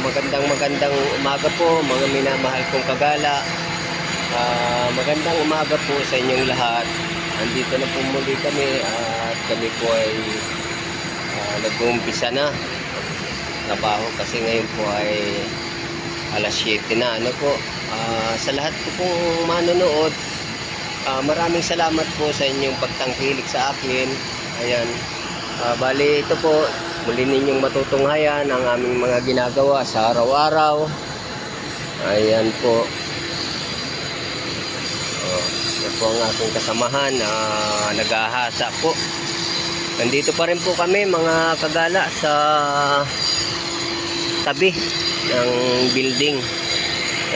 Magandang umaga po mga minamahal kong kagala. Magandang umaga po sa inyong lahat. Andito na po muli kami at kami po ay nag-uumpisa na trabaho kasi ngayon po ay alas 7 na. Sa lahat po pong manonood, maraming salamat po sa inyong pagtangkilik sa akin. Ayan, bali ito po, muli ninyong matutunghayan ang aming mga ginagawa sa araw-araw. Ayan po. Ito po ang aking kasamahan na naghahasa po. Nandito pa rin po kami mga kagala sa tabi ng building.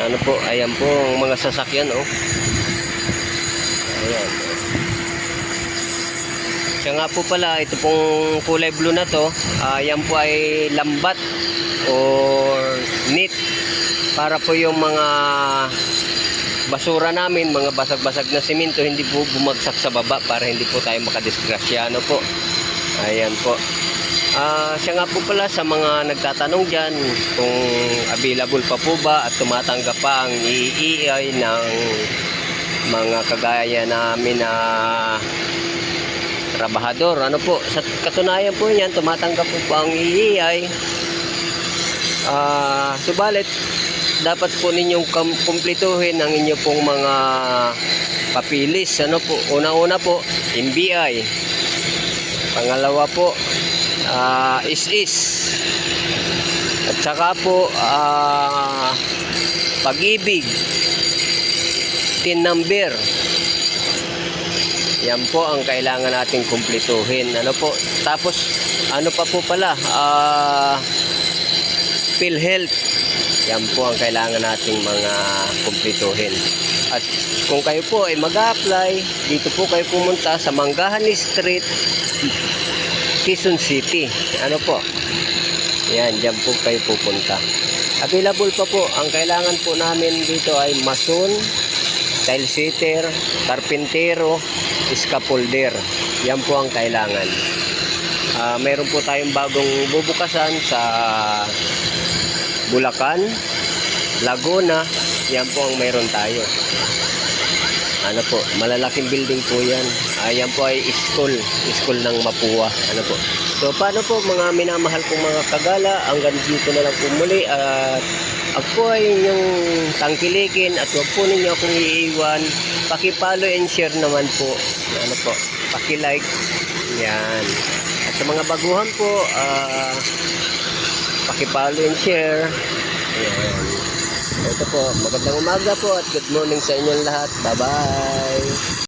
Ano po, ayan po ang mga sasakyan, oh. Ayan. Siya nga po pala, ito pong kulay blue na to, yan po ay lambat or neat para po yung mga basura namin, mga basag-basag na simento, hindi po bumagsak sa baba para hindi po tayo makadisgrasya. Ano po? Ayan po. Siya nga po pala sa mga nagtatanong dyan kung available pa po ba at tumatanggap pa ang EEI ng mga kagaya namin na trabahador. Ano po, sa katunayan po yan, tumatanggap po pa ang EEI. Subalit, dapat po ninyong kumplituhin ang inyo pong mga papilis. Ano po, una-una po, MBI. Pangalawa po, is. At saka po, pag-ibig. TIN number. Yan po ang kailangan nating kumplituhin. Ano po? Tapos, ano pa po pala? PhilHealth. Yan po ang kailangan nating mga kumplituhin. At kung kayo po ay mag-a-apply, dito po kayo pumunta sa Manggahan Street, Quezon City. Ano po? Yan, dyan po kayo pupunta. Available pa po. Ang kailangan po namin dito ay mason, tile setter, karpintero, scaffolder. Yan po ang kailangan. Meron po tayong bagong bubukasan sa Bulacan, Laguna. Yan po ang meron tayo. Ano po, malalaking building po yan. Yan po ay school ng Mapua. Ano po. So paano po mga minamahal kong mga kagala, hanggang dito na lang po muli at ako ay inyong tangkilikin at huwag po ninyo akong iiwan. Paki-follow and share naman po. Ano po, paki-like. Yan. At sa mga baguhan po, paki-follow and share. Yan. Ito po, magandang umaga po at good morning sa inyong lahat. Bye-bye.